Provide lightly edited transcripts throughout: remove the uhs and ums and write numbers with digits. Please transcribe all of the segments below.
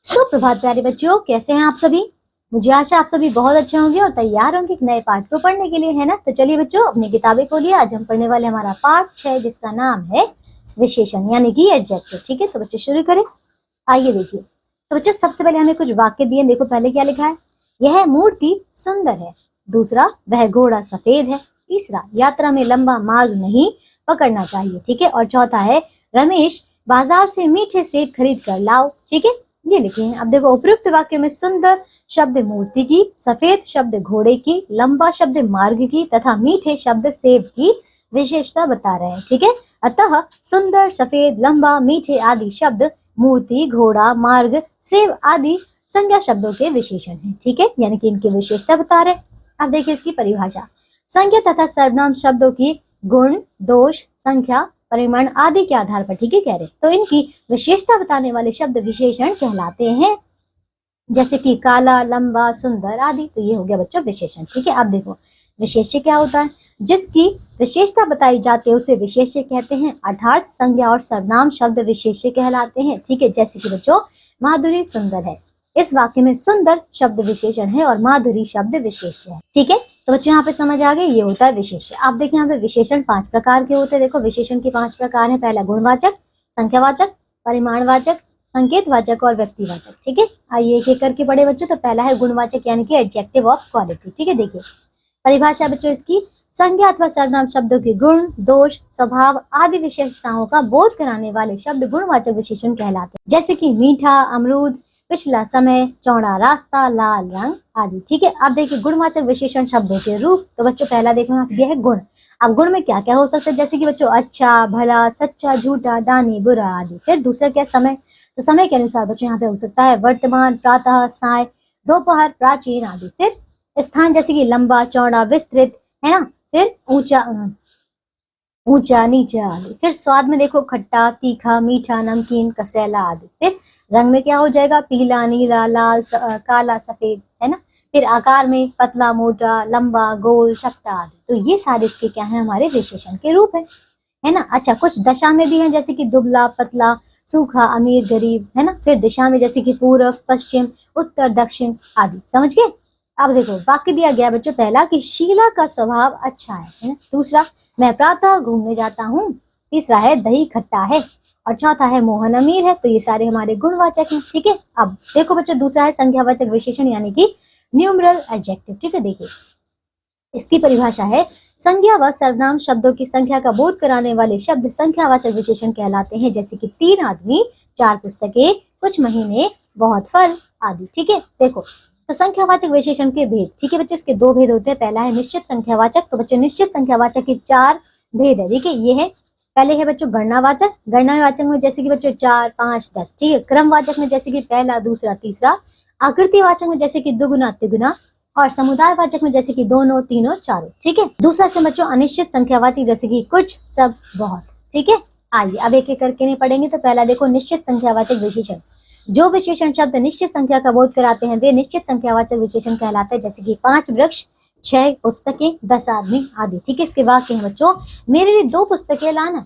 सुप्रभात प्यारे बच्चों, कैसे हैं आप सभी। मुझे आशा आप सभी बहुत अच्छे होंगे और तैयार होंगे एक नए पाठ को पढ़ने के लिए, है ना। तो चलिए बच्चों, अपनी किताबें खोलिए। आज हम पढ़ने वाले हमारा पाठ 6 जिसका नाम है विशेषण यानी कि एडजेक्टिव। ठीक है, तो बच्चों शुरू करें। आइए देखिए। तो बच्चों सबसे पहले हमें कुछ वाक्य दिए। देखो पहले क्या लिखा है, यह मूर्ति सुंदर है। दूसरा, वह घोड़ा सफेद है। तीसरा, यात्रा में लंबा मार्ग नहीं पकड़ना चाहिए। ठीक है, और चौथा है, रमेश बाजार से मीठे सेब खरीद कर लाओ। ठीक है, ये लिखे हैं। अब देखो उपयुक्त वाक्य में सुंदर शब्द मूर्ति की, सफेद शब्द घोड़े की, लंबा शब्द मार्ग की तथा मीठे शब्द सेब की विशेषता बता रहे हैं। ठीक है, अतः सुंदर, सफेद, लंबा, मीठे आदि शब्द मूर्ति, घोड़ा, मार्ग, सेब आदि संज्ञा शब्दों के विशेषण हैं। ठीक है, यानी कि इनकी विशेषता बता रहे हैं। अब देखिए इसकी परिभाषा। संज्ञा तथा सर्वनाम शब्दों की गुण, दोष, संख्या, परिमाण आदि के आधार पर, ठीक है, कह रहे तो इनकी विशेषता बताने वाले शब्द विशेषण कहलाते हैं, जैसे कि काला, लंबा, सुंदर आदि। तो ये हो गया बच्चों विशेषण। ठीक है, अब देखो विशेष्य क्या होता है। जिसकी विशेषता बताई जाती है उसे विशेष्य कहते हैं, अर्थात संज्ञा और सर्वनाम शब्द विशेष्य कहलाते हैं। ठीक है, जैसे कि बच्चों माधुरी सुंदर है, इस वाक्य में सुंदर शब्द विशेषण है और माधुरी शब्द विशेष्य है। ठीक है, तो बच्चों यहाँ पे समझ आ गए, ये होता है विशेष्य। आप देखिए यहाँ पे विशेषण 5 प्रकार के होते हैं। देखो विशेषण के 5 प्रकार हैं। पहला गुणवाचक, संख्यावाचक, परिमाणवाचक, संकेतवाचक और व्यक्तिवाचक। ठीक है, आइए एक एक करके पढ़े बच्चों। तो पहला है गुणवाचक यानी कि एडजेक्टिव ऑफ क्वालिटी। ठीक है, देखिए परिभाषा बच्चों इसकी, संज्ञा अथवा सर्वनाम शब्दों के गुण, दोष, स्वभाव आदि विशेषताओं का बोध कराने वाले शब्द गुणवाचक विशेषण कहलाते हैं, जैसे कि मीठा, अमरूद, पिछला समय, चौड़ा रास्ता, लाल रंग आदि। ठीक है, अब देखिए गुणवाचक विशेषण शब्दों के रूप। तो बच्चों पहला देखो यह है गुण। अब गुण में क्या क्या हो सकता है, जैसे कि बच्चों अच्छा, भला, सच्चा, झूठा, दानी, बुरा आदि। फिर दूसरा क्या, समय। तो समय के अनुसार बच्चों यहाँ पे हो सकता है वर्तमान, प्रातः, साय, दोपहर, प्राचीन आदि। फिर स्थान, जैसे कि लंबा, चौड़ा, विस्तृत, है ना। फिर ऊंचा, ऊंचा, नीचा आदि। फिर स्वाद में देखो खट्टा, तीखा, मीठा, नमकीन, कसैला आदि। फिर रंग में क्या हो जाएगा, पीला, नीला, लाल, काला, सफेद, है ना। फिर आकार में पतला, मोटा, लंबा, गोल, चपटा आदि। तो ये सारे इसके क्या है, हमारे विशेषण के रूप है ना। अच्छा, कुछ दशा में भी है, जैसे कि दुबला, पतला, सूखा, अमीर, गरीब, है ना। फिर दिशा में जैसे कि पूर्व, पश्चिम, उत्तर, दक्षिण आदि। समझ गए। अब देखो वाक्य दिया गया बच्चों पहला कि शीला का स्वभाव अच्छा है ना। दूसरा, मैं प्रातः घूमने जाता हूँ। तीसरा है दही खट्टा है। और चौथा है मोहन अमीर है। तो ये सारे हमारे गुणवाचक हैं। ठीक है, अब देखो बच्चों दूसरा है संख्यावाचक विशेषण यानी कि न्यूमरल एडजेक्टिव। ठीक है, देखिए इसकी परिभाषा है, संज्ञा व सर्वनाम शब्दों की संख्या का बोध कराने वाले शब्द संख्यावाचक विशेषण कहलाते हैं, जैसे कि 3 आदमी, 4 पुस्तकें, कुछ महीने, बहुत फल आदि। ठीक है, देखो तो संख्यावाचक विशेषण के भेद। ठीक है बच्चों, इसके 2 भेद होते हैं। पहला है निश्चित संख्यावाचक। तो बच्चों निश्चित संख्यावाचक के 4 भेद है। देखिए ये है, पहले है बच्चों गणनावाचक। गणनावाचक में जैसे कि बच्चों 4, 5, 10। ठीक है, क्रमवाचक में जैसे कि पहला, दूसरा, तीसरा। आकृतिवाचक में जैसे कि दुगुना, तिगुना। और समुदायवाचक में जैसे कि दोनों, तीनों, चारों। ठीक है, दूसरा से बच्चों अनिश्चित संख्यावाचक, जैसे कि कुछ, सब, बहुत। ठीक है, आइए अब एक एक करके नहीं पढ़ेंगे। तो पहला देखो निश्चित संख्यावाचक विशेषण। जो विशेषण शब्द निश्चित संख्या का बोध कराते हैं वे निश्चित संख्यावाचक विशेषण कहलाते हैं, जैसे कि 5 वृक्ष, 6 पुस्तकें, 10 आदमी आदि। ठीक है, इसके वाक्य हैं बच्चों, मेरे लिए 2 पुस्तकें लाना।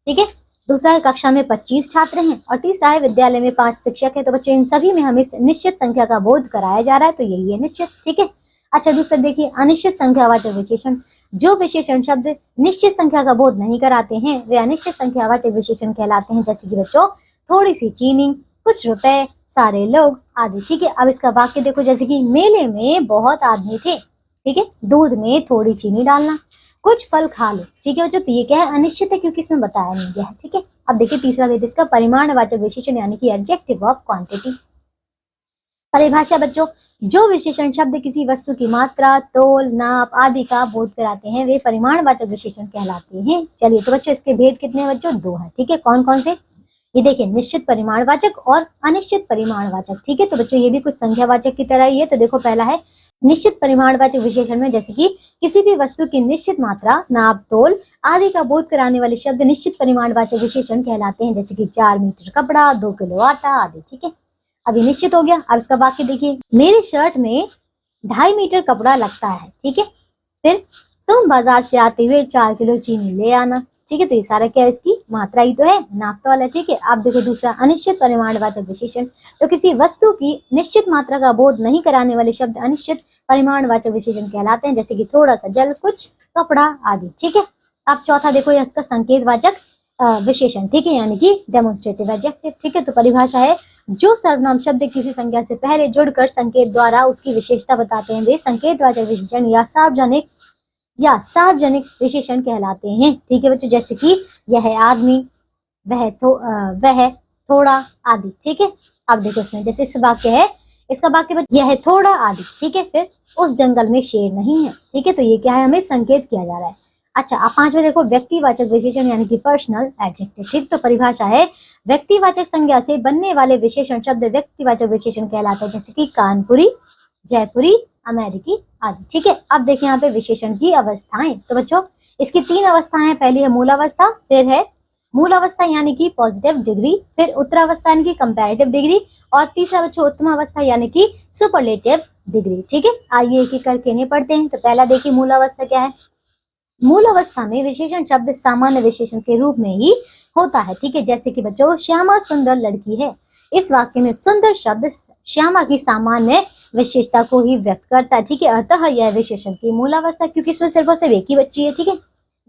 ठीक है, दूसरा है कक्षा में 25 छात्र हैं। और तीसरा है विद्यालय में 5 शिक्षक हैं। तो बच्चों इन सभी में हमें निश्चित संख्या का बोध कराया जा रहा है, तो यही है निश्चित। ठीक है, अच्छा दूसरा देखिए अनिश्चित संख्यावाचक विशेषण। जो विशेषण शब्द निश्चित संख्या का बोध नहीं कराते हैं वे अनिश्चित संख्यावाचक विशेषण कहलाते हैं, जैसे कि बच्चों थोड़ी सी चीनी, कुछ रुपए, सारे लोग आदि। ठीक है, अब इसका वाक्य देखो, जैसे कि मेले में बहुत आदमी थे। ठीक है, दूध में थोड़ी चीनी डालना, कुछ फल खा लो। ठीक है बच्चों, तो ये क्या है, अनिश्चित है क्योंकि इसमें बताया नहीं गया है। ठीक है, अब देखिए तीसरा भेद इसका परिमाणवाचक विशेषण यानी कि एडजेक्टिव ऑफ क्वांटिटी। परिभाषा बच्चों, जो विशेषण शब्द किसी वस्तु की मात्रा, तोल, नाप आदि का बोध कराते हैं वे परिमाणवाचक विशेषण कहलाते हैं। चलिए तो बच्चों इसके भेद कितने हैं बच्चों, 2 हैं। ठीक है, कौन कौन से, ये देखिए निश्चित परिमाणवाचक और अनिश्चित परिमाणवाचक। ठीक है, तो बच्चों ये भी कुछ संख्यावाचक की तरह ही है। तो देखो पहला है निश्चित परिमाणवाचक विशेषण में जैसे कि किसी भी वस्तु की निश्चित मात्रा, नाप, तोल आदि का बोध कराने वाले शब्द निश्चित परिमाणवाचक विशेषण कहलाते हैं, जैसे कि 4 मीटर कपड़ा, 2 किलो आटा आदि। ठीक है, अभी निश्चित हो गया। अब इसका वाक्य देखिए, मेरी शर्ट में 2.5 मीटर कपड़ा लगता है। ठीक है, फिर तुम बाजार से आते हुए 4 किलो चीनी ले आना। ठीक है, तो ये सारा क्या है, इसकी मात्रा ही तो है, नापता वाला। ठीक है, आप देखो दूसरा, अनिश्चित परिमाणवाचक विशेषण। तो किसी वस्तु की निश्चित मात्रा का बोध नहीं कराने वाले शब्द अनिश्चित परिमाणवाचक विशेषण कहलाते हैं, जैसे कि थोड़ा सा जल, कुछ, कपड़ा आदि। ठीक है, अब चौथा देखो इसका संकेतवाचक विशेषण। ठीक है, यानी कि डेमोन्स्ट्रेटिव एडजेक्टिव। ठीक है, तो परिभाषा है, जो सर्वनाम शब्द किसी संज्ञा से पहले जुड़कर संकेत द्वारा उसकी विशेषता बताते हैं वे संकेतवाचक विशेषण या सार्वजनिक विशेषण कहलाते हैं। ठीक है बच्चों, जैसे कि यह आदमी, वह थोड़ा आदि। ठीक है, अब देखो इसमें जैसे इस वाक्य है, इसका वाक्य यह थोड़ा आदि। ठीक है, फिर उस जंगल में शेर नहीं है। ठीक है, तो ये क्या है, हमें संकेत किया जा रहा है। अच्छा, अब पांचवें देखो, व्यक्तिवाचक विशेषण यानी कि पर्सनल एडजेक्टिव। ठीक, तो परिभाषा है, व्यक्तिवाचक संज्ञा से बनने वाले विशेषण शब्द व्यक्तिवाचक विशेषण कहलाते हैं, जैसे कि कानपुरी, जयपुरी, अमेरिकी आदि। ठीक है, अब देखिए यहाँ पे विशेषण की अवस्थाएं। तो बच्चों इसकी 3 अवस्थाएं हैं, पहली है मूल अवस्था, फिर है मूल अवस्था यानी कि पॉजिटिव डिग्री, फिर उत्तरावस्था यानी कि कंपैरेटिव डिग्री, और तीसरा बच्चों उत्तम अवस्था यानी कि सुपरलेटिव डिग्री। ठीक है, आइए एक एक करके नहीं पढ़ते हैं। तो पहला देखिए मूल अवस्था क्या है। मूल अवस्था में विशेषण शब्द सामान्य विशेषण के रूप में ही होता है। ठीक है, जैसे कि बच्चों श्यामा सुंदर लड़की है, इस वाक्य में सुंदर शब्द श्यामा की सामान्य विशेषता को ही व्यक्त करता है। ठीक है, अतः यह विशेषण की मूल अवस्था, क्योंकि इसमें सिर्फ और सिर्फ एक ही बच्ची है। ठीक है,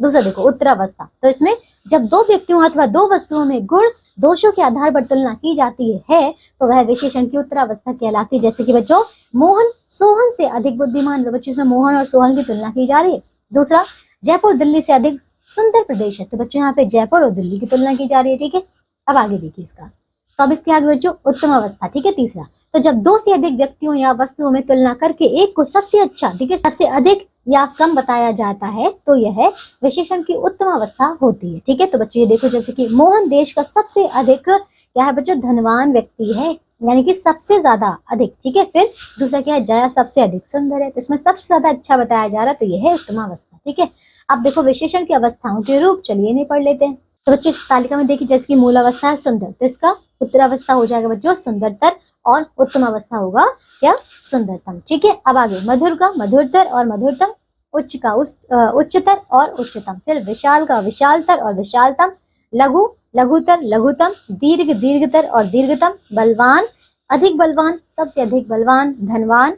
दूसरा देखो उत्तरावस्था, तो इसमें जब 2 व्यक्तियों अथवा 2 वस्तुओं में गुण दोषों के आधार पर तुलना की जाती है तो वह विशेषण की उत्तरावस्था कहलाती है। जैसे कि बच्चों मोहन सोहन से अधिक बुद्धिमान, तो बच्चों इसमें मोहन और सोहन की तुलना की जा रही है। दूसरा, जयपुर दिल्ली से अधिक सुंदर प्रदेश है, तो बच्चों यहाँ पे जयपुर और दिल्ली की तुलना की जा रही है। ठीक है, अब आगे देखिए इसका, तो अब इसके आगे बच्चों उत्तम अवस्था। ठीक है, तीसरा, तो जब 2 से अधिक व्यक्तियों या वस्तुओं में तुलना करके एक को सबसे अच्छा, ठीक है, सबसे अधिक या कम बताया जाता है तो यह विशेषण की उत्तम अवस्था होती है। ठीक है, तो बच्चों ये देखो, जैसे कि मोहन देश का सबसे अधिक क्या है बच्चों, धनवान व्यक्ति है, यानी कि सबसे ज्यादा अधिक। ठीक है, फिर दूसरा क्या है, जया सबसे अधिक सुंदर है, तो इसमें सबसे ज्यादा अच्छा बताया जा रहा है, तो यह है उत्तम अवस्था। ठीक है, अब देखो विशेषण की अवस्थाओं के रूप, चलिए नहीं पढ़ लेते हैं। तो बच्चों इस तालिका में देखिए, जैसे कि मूल अवस्था है सुंदर, तो इसका उत्तरावस्था हो जाएगा बच्चों सुंदरतर, और उत्तम अवस्था होगा क्या, सुंदरतम। ठीक है, अब आगे मधुर का मधुरतर और मधुरतम, उच्च का उच्चतर और उच्चतम, फिर विशाल का विशालतर और विशालतम, लघु लघुतर लघुतम, दीर्घ दीर्घतर और दीर्घतम, बलवान अधिक बलवान, सबसे अधिक बलवान, धनवान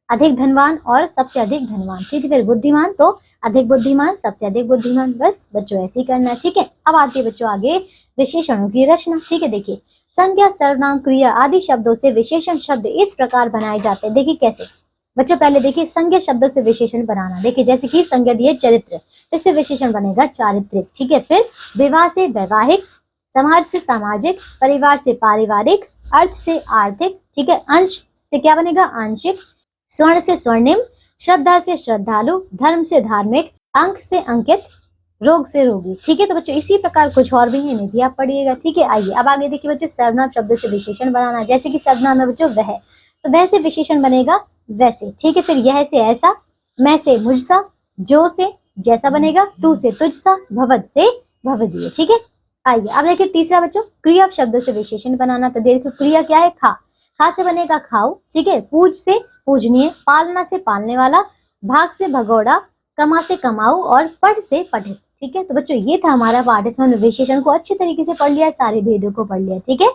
अधिक धनवान और सबसे अधिक धनवान। ठीक है, फिर बुद्धिमान तो अधिक बुद्धिमान, सबसे अधिक बुद्धिमान। बस बच्चों ऐसे ही करना है। ठीक है, अब आते हैं बच्चों आगे विशेषणों की रचना। ठीक है, देखिए संज्ञा, सर्वनाम, क्रिया आदि शब्दों से विशेषण शब्द इस प्रकार बनाए जाते हैं। देखिए कैसे बच्चों, पहले देखिए संज्ञा शब्दों से विशेषण बनाना। देखिए जैसे कि संज्ञा दी है चरित्र, तो इससे विशेषण बनेगा चारित्रिक। ठीक है, फिर विवाह से वैवाहिक, समाज से सामाजिक, परिवार से पारिवारिक, अर्थ से आर्थिक। ठीक है, अंश से क्या बनेगा, आंशिक, स्वर्ण से स्वर्णिम, श्रद्धा से श्रद्धालु, धर्म से धार्मिक, अंक से अंकित, रोग से रोगी। ठीक है, तो बच्चों इसी प्रकार कुछ और भी है, इन्हें भी आप पढ़िएगा। ठीक है, आइए अब आगे देखिए बच्चों सर्वनाम शब्द से विशेषण बनाना। जैसे कि सर्वनाम है बच्चों वह, तो वह से विशेषण बनेगा वैसे। ठीक है, फिर यह से ऐसा, मैं से मुझसा, जो से जैसा बनेगा, तू से तुझसा, भवद से भवदीय। ठीक है, आइए अब देखिए तीसरा बच्चों क्रिया शब्द से विशेषण बनाना। तो देखो क्रिया क्या है, खा, खा से बनेगा खाओ। ठीक है, पूज से पूजनीय, पालना से पालने वाला, भाग से भगोड़ा, कमा से कमाऊ और पढ़ से पठित। ठीक है, तो बच्चों ये था हमारा पाठ। इसमें हमने विशेषण को अच्छे तरीके से पढ़ लिया, सारे भेदों को पढ़ लिया। ठीक है,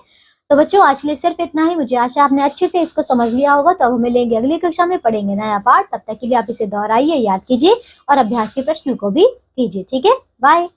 तो बच्चों आज के लिए सिर्फ इतना ही। मुझे आशा आपने अच्छे से इसको समझ लिया होगा। तो अब हम मिलेंगे अगली कक्षा में, पढ़ेंगे नया पाठ। तब तक के लिए आप इसे दोहराइए, याद कीजिए और अभ्यास के प्रश्नों को भी कीजिए। ठीक है, बाय।